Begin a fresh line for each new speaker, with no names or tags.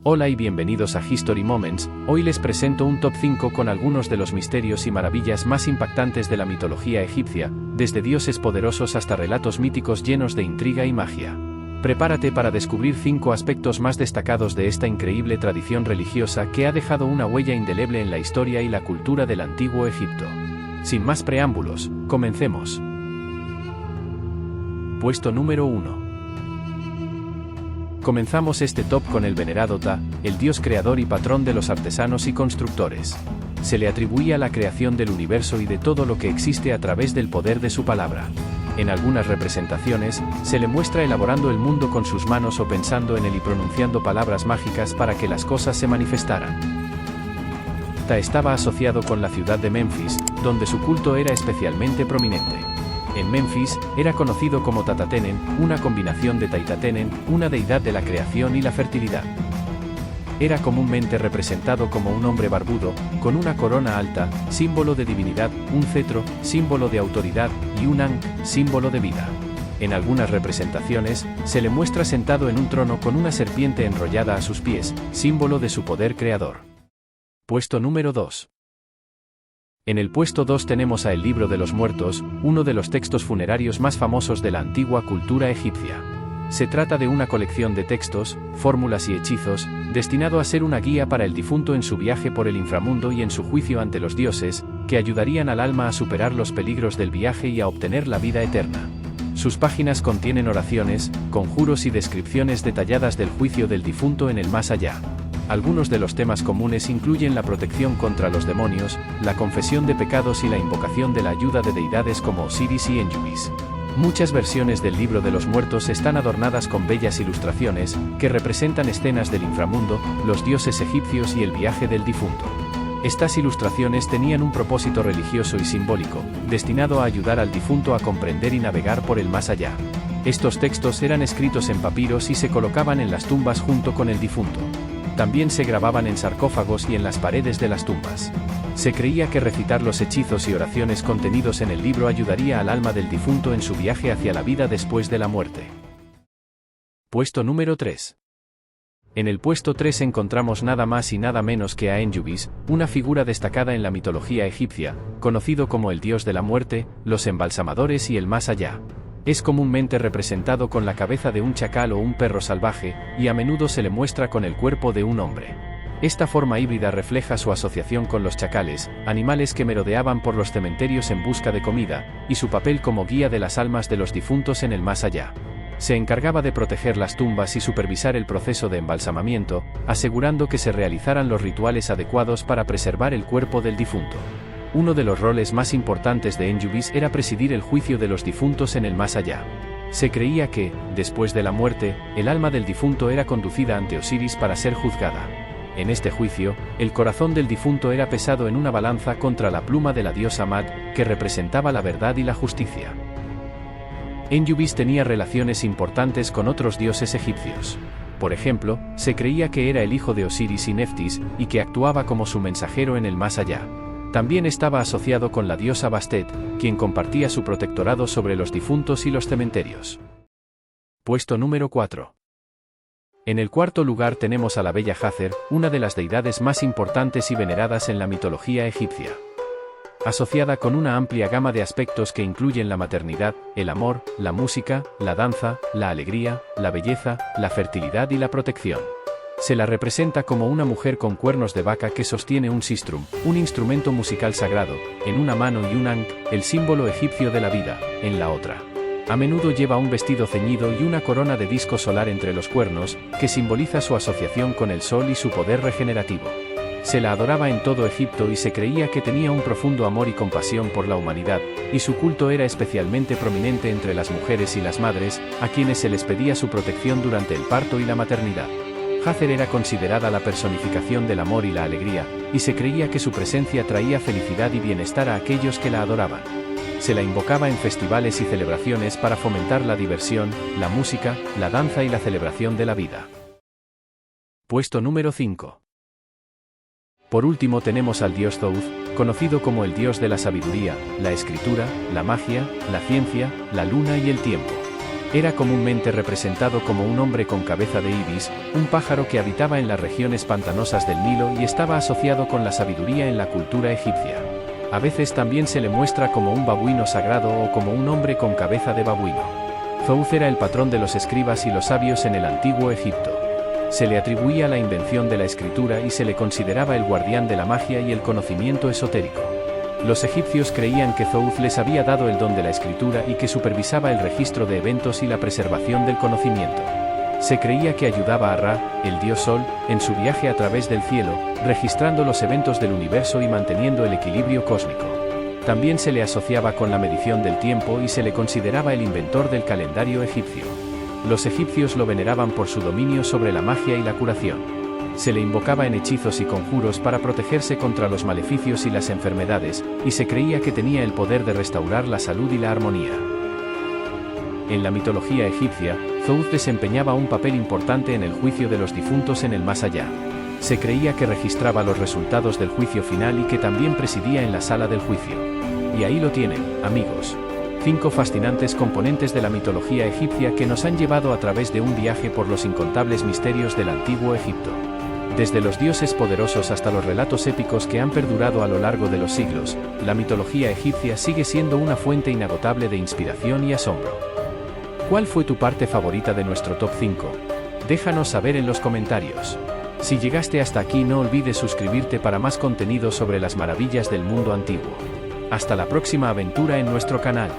Hola y bienvenidos a History Moments. Hoy les presento un top 5 con algunos de los misterios y maravillas más impactantes de la mitología egipcia, desde dioses poderosos hasta relatos míticos llenos de intriga y magia. Prepárate para descubrir 5 aspectos más destacados de esta increíble tradición religiosa que ha dejado una huella indeleble en la historia y la cultura del antiguo Egipto. Sin más preámbulos, comencemos. Puesto número 1. Comenzamos este top con el venerado Ptah, el dios creador y patrón de los artesanos y constructores. Se le atribuía la creación del universo y de todo lo que existe a través del poder de su palabra. En algunas representaciones, se le muestra elaborando el mundo con sus manos o pensando en él y pronunciando palabras mágicas para que las cosas se manifestaran. Ptah estaba asociado con la ciudad de Menfis, donde su culto era especialmente prominente. En Menfis, era conocido como Tatatenen, una combinación de Taitatenen, una deidad de la creación y la fertilidad. Era comúnmente representado como un hombre barbudo, con una corona alta, símbolo de divinidad, un cetro, símbolo de autoridad, y un ankh, símbolo de vida. En algunas representaciones, se le muestra sentado en un trono con una serpiente enrollada a sus pies, símbolo de su poder creador. Puesto número 2. En el puesto 2 tenemos a El Libro de los Muertos, uno de los textos funerarios más famosos de la antigua cultura egipcia. Se trata de una colección de textos, fórmulas y hechizos, destinado a ser una guía para el difunto en su viaje por el inframundo y en su juicio ante los dioses, que ayudarían al alma a superar los peligros del viaje y a obtener la vida eterna. Sus páginas contienen oraciones, conjuros y descripciones detalladas del juicio del difunto en el más allá. Algunos de los temas comunes incluyen la protección contra los demonios, la confesión de pecados y la invocación de la ayuda de deidades como Osiris y Enjubis. Muchas versiones del Libro de los Muertos están adornadas con bellas ilustraciones, que representan escenas del inframundo, los dioses egipcios y el viaje del difunto. Estas ilustraciones tenían un propósito religioso y simbólico, destinado a ayudar al difunto a comprender y navegar por el más allá. Estos textos eran escritos en papiros y se colocaban en las tumbas junto con el difunto. También se grababan en sarcófagos y en las paredes de las tumbas. Se creía que recitar los hechizos y oraciones contenidos en el libro ayudaría al alma del difunto en su viaje hacia la vida después de la muerte. Puesto número 3. En el puesto 3 encontramos nada más y nada menos que a Enjubis, una figura destacada en la mitología egipcia, conocido como el dios de la muerte, los embalsamadores y el más allá. Es comúnmente representado con la cabeza de un chacal o un perro salvaje, y a menudo se le muestra con el cuerpo de un hombre. Esta forma híbrida refleja su asociación con los chacales, animales que merodeaban por los cementerios en busca de comida, y su papel como guía de las almas de los difuntos en el más allá. Se encargaba de proteger las tumbas y supervisar el proceso de embalsamamiento, asegurando que se realizaran los rituales adecuados para preservar el cuerpo del difunto. Uno de los roles más importantes de Enjubis era presidir el juicio de los difuntos en el más allá. Se creía que, después de la muerte, el alma del difunto era conducida ante Osiris para ser juzgada. En este juicio, el corazón del difunto era pesado en una balanza contra la pluma de la diosa Mat, que representaba la verdad y la justicia. Enjubis tenía relaciones importantes con otros dioses egipcios. Por ejemplo, se creía que era el hijo de Osiris y Neftis, y que actuaba como su mensajero en el más allá. También estaba asociado con la diosa Bastet, quien compartía su protectorado sobre los difuntos y los cementerios. Puesto número 4. En el cuarto lugar tenemos a la bella Hathor, una de las deidades más importantes y veneradas en la mitología egipcia. Asociada con una amplia gama de aspectos que incluyen la maternidad, el amor, la música, la danza, la alegría, la belleza, la fertilidad y la protección. Se la representa como una mujer con cuernos de vaca que sostiene un sistrum, un instrumento musical sagrado, en una mano y un ankh, el símbolo egipcio de la vida, en la otra. A menudo lleva un vestido ceñido y una corona de disco solar entre los cuernos, que simboliza su asociación con el sol y su poder regenerativo. Se la adoraba en todo Egipto y se creía que tenía un profundo amor y compasión por la humanidad, y su culto era especialmente prominente entre las mujeres y las madres, a quienes se les pedía su protección durante el parto y la maternidad. Hathor era considerada la personificación del amor y la alegría, y se creía que su presencia traía felicidad y bienestar a aquellos que la adoraban. Se la invocaba en festivales y celebraciones para fomentar la diversión, la música, la danza y la celebración de la vida. Puesto número 5. Por último tenemos al dios Thoth, conocido como el dios de la sabiduría, la escritura, la magia, la ciencia, la luna y el tiempo. Era comúnmente representado como un hombre con cabeza de ibis, un pájaro que habitaba en las regiones pantanosas del Nilo y estaba asociado con la sabiduría en la cultura egipcia. A veces también se le muestra como un babuino sagrado o como un hombre con cabeza de babuino. Thoth era el patrón de los escribas y los sabios en el antiguo Egipto. Se le atribuía la invención de la escritura y se le consideraba el guardián de la magia y el conocimiento esotérico. Los egipcios creían que Thoth les había dado el don de la escritura y que supervisaba el registro de eventos y la preservación del conocimiento. Se creía que ayudaba a Ra, el dios Sol, en su viaje a través del cielo, registrando los eventos del universo y manteniendo el equilibrio cósmico. También se le asociaba con la medición del tiempo y se le consideraba el inventor del calendario egipcio. Los egipcios lo veneraban por su dominio sobre la magia y la curación. Se le invocaba en hechizos y conjuros para protegerse contra los maleficios y las enfermedades, y se creía que tenía el poder de restaurar la salud y la armonía. En la mitología egipcia, Thoth desempeñaba un papel importante en el juicio de los difuntos en el más allá. Se creía que registraba los resultados del juicio final y que también presidía en la sala del juicio. Y ahí lo tienen, amigos. 5 fascinantes componentes de la mitología egipcia que nos han llevado a través de un viaje por los incontables misterios del antiguo Egipto. Desde los dioses poderosos hasta los relatos épicos que han perdurado a lo largo de los siglos, la mitología egipcia sigue siendo una fuente inagotable de inspiración y asombro. ¿Cuál fue tu parte favorita de nuestro Top 5? Déjanos saber en los comentarios. Si llegaste hasta aquí, no olvides suscribirte para más contenido sobre las maravillas del mundo antiguo. Hasta la próxima aventura en nuestro canal.